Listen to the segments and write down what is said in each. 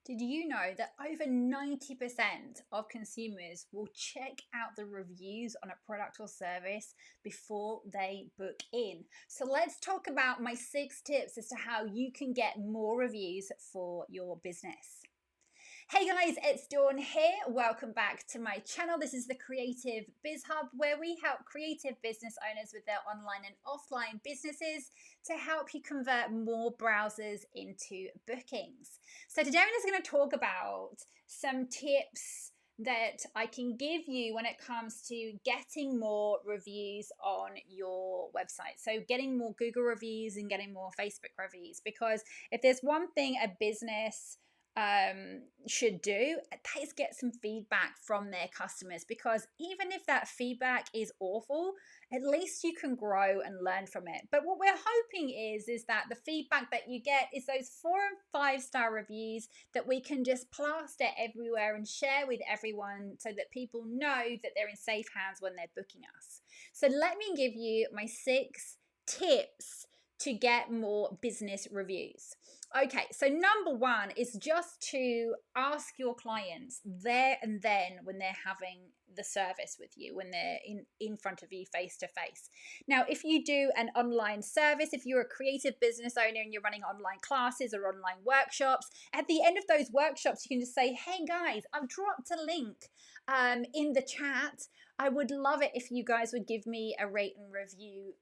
Did you know that over 90% of consumers will check out the reviews on a product or service before they book in? So let's talk about my 6 tips as to how you can get more reviews for your business. Hey guys, it's Dawn here. Welcome back to my channel. This is the Creative Biz Hub, where we help creative business owners with their online and offline businesses to help you convert more browsers into bookings. So today I'm just going to talk about some tips that I can give you when it comes to getting more reviews on your website. So getting more Google reviews and getting more Facebook reviews, because if there's one thing a business should do, that is get some feedback from their customers, because even if that feedback is awful, at least you can grow and learn from it. But what we're hoping is that the feedback that you get is those 4 and 5-star reviews that we can just plaster everywhere and share with everyone so that people know that they're in safe hands when they're booking us. So let me give you my 6 tips to get more business reviews. Okay, so number 1 is just to ask your clients there and then when they're having the service with you, when they're in front of you face to face. Now, if you do an online service, if you're a creative business owner and you're running online classes or online workshops, at the end of those workshops, you can just say, hey guys, I've dropped a link in the chat. I would love it if you guys would give me a rate and review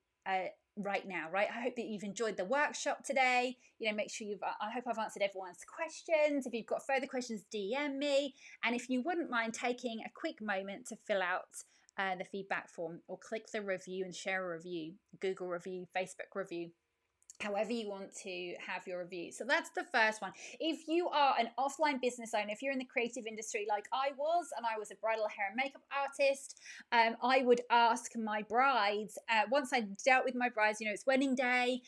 right now, right? I hope that you've enjoyed the workshop today. Make sure I hope I've answered everyone's questions. If you've got further questions, DM me. And if you wouldn't mind taking a quick moment to fill out the feedback form, or click the review and share a review, Google review, Facebook review, however you want to have your review. So that's the first one. If you are an offline business owner, if you're in the creative industry like I was, and I was a bridal hair and makeup artist, I would ask my brides, once I dealt with my brides, it's wedding day,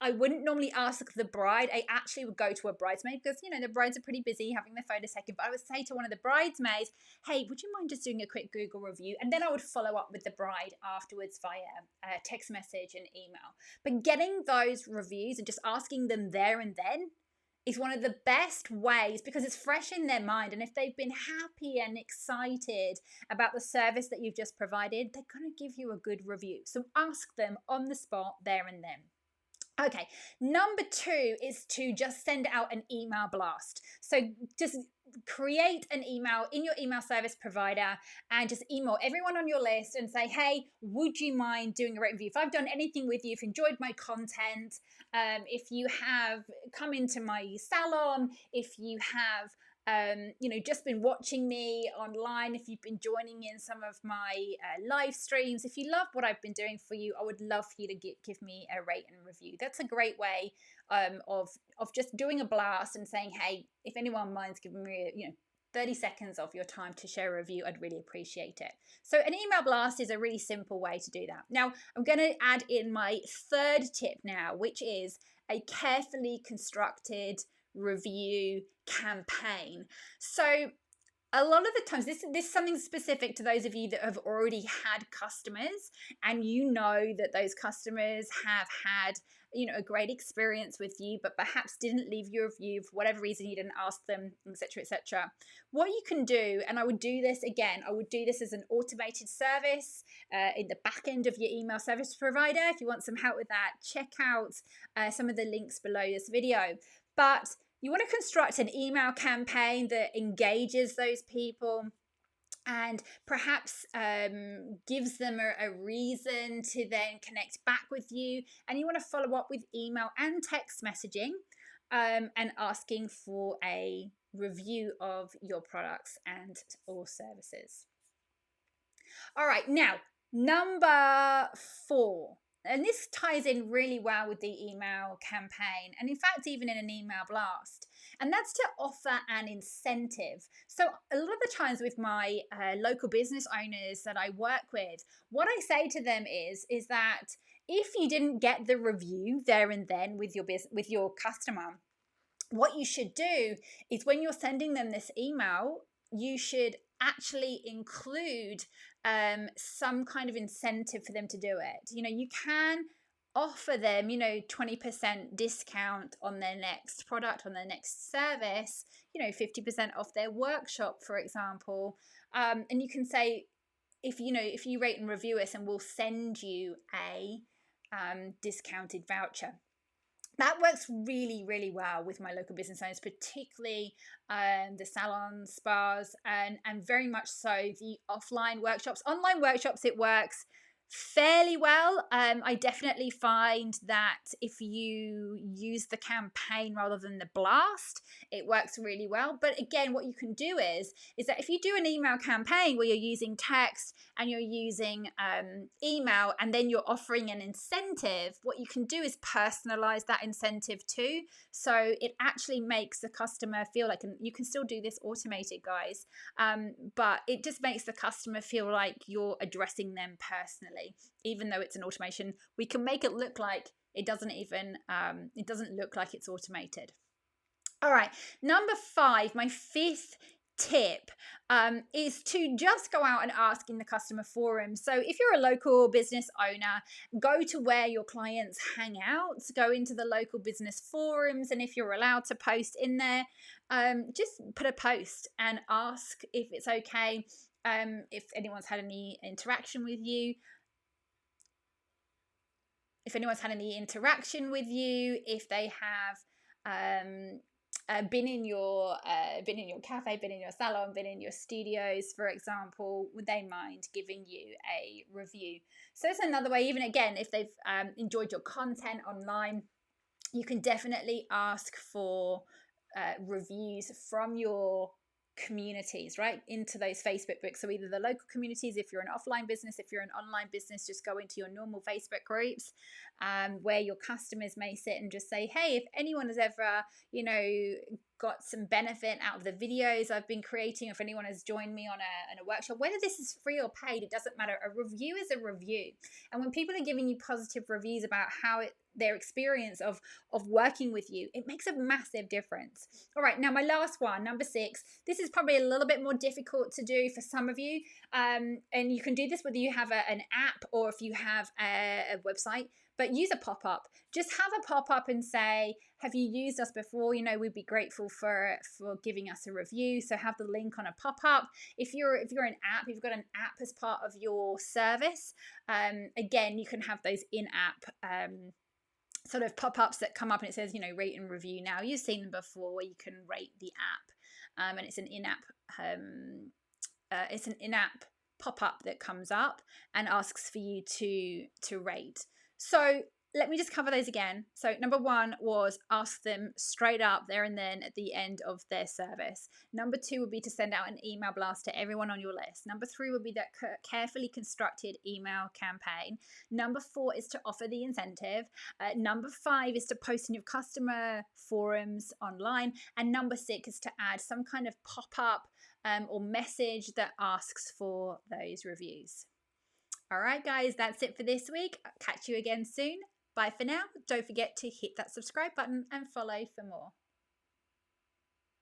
I wouldn't normally ask the bride. I actually would go to a bridesmaid, because, the brides are pretty busy having their photos taken. But I would say to one of the bridesmaids, hey, would you mind just doing a quick Google review? And then I would follow up with the bride afterwards via text message and email. But getting those reviews and just asking them there and then is one of the best ways, because it's fresh in their mind. And if they've been happy and excited about the service that you've just provided, they're going to give you a good review. So ask them on the spot there and then. Okay, number 2 is to just send out an email blast. So just create an email in your email service provider and just email everyone on your list and say, hey, would you mind doing a rate review? If I've done anything with you, if you enjoyed my content, if you have come into my salon, if you have just been watching me online, if you've been joining in some of my live streams, if you love what I've been doing for you, I would love for you to give me a rate and review. That's a great way of just doing a blast and saying, hey, if anyone minds giving me 30 seconds of your time to share a review, I'd really appreciate it. So an email blast is a really simple way to do that. Now, I'm going to add in my 3rd tip now, which is a carefully constructed review campaign. So a lot of the times, this is something specific to those of you that have already had customers, and that those customers have had a great experience with you, but perhaps didn't leave you a review for whatever reason, you didn't ask them, etc., etc. What you can do, and I would do this as an automated service in the back end of your email service provider. If you want some help with that, check out some of the links below this video. But you want to construct an email campaign that engages those people and perhaps gives them a reason to then connect back with you. And you want to follow up with email and text messaging and asking for a review of your products and or services. All right, now, number 4. And this ties in really well with the email campaign, and in fact, even in an email blast. And that's to offer an incentive. So a lot of the times with my local business owners that I work with, what I say to them is that if you didn't get the review there and then with your customer, what you should do is when you're sending them this email, you should actually include some kind of incentive for them to do it. You can offer them, 20% discount on their next product, on their next service, 50% off their workshop, for example. And you can say, if you rate and review us, and we'll send you a discounted voucher. That works really, really well with my local business owners, particularly the salons, spas, and very much so the offline workshops. Online workshops, it works fairly well. I definitely find that if you use the campaign rather than the blast, it works really well. But again, what you can do is that if you do an email campaign where you're using text and you're using email, and then you're offering an incentive, what you can do is personalize that incentive too. So it actually makes the customer feel like, and you can still do this automated, guys, but it just makes the customer feel like you're addressing them personally. Even though it's an automation, we can make it look like it doesn't look like it's automated. All right, number 5, my 5th tip is to just go out and ask in the customer forum. So if you're a local business owner, go to where your clients hang out, go into the local business forums, and if you're allowed to post in there, just put a post and ask if it's okay, if anyone's had any interaction with you. If they have been in your cafe, been in your salon, been in your studios, for example, would they mind giving you a review? So it's another way. Even again, if they've enjoyed your content online, you can definitely ask for reviews from your communities, right, into those Facebook groups. So either the local communities, if you're an offline business, if you're an online business, just go into your normal Facebook groups where your customers may sit and just say, hey, if anyone has ever, got some benefit out of the videos I've been creating, if anyone has joined me on a workshop, whether this is free or paid, it doesn't matter. A review is a review. And when people are giving you positive reviews about how their experience of working with you, it makes a massive difference. All right, now my last one, number 6. This is probably a little bit more difficult to do for some of you, and you can do this whether you have an app or if you have a website. But use a pop-up. Just have a pop-up and say, have you used us before? We'd be grateful for giving us a review. So have the link on a pop-up. If you're an app, if you've got an app as part of your service, again, you can have those in-app sort of pop-ups that come up and it says, rate and review now. You've seen them before where you can rate the app, and it's an in-app pop-up that comes up and asks for you to rate. So let me just cover those again. So number 1 was ask them straight up there and then at the end of their service. Number 2 would be to send out an email blast to everyone on your list. Number 3 would be that carefully constructed email campaign. Number 4 is to offer the incentive. Number 5 is to post in your customer forums online. And number 6 is to add some kind of pop-up or message that asks for those reviews. All right, guys, that's it for this week. I'll catch you again soon. Bye for now. Don't forget to hit that subscribe button and follow for more.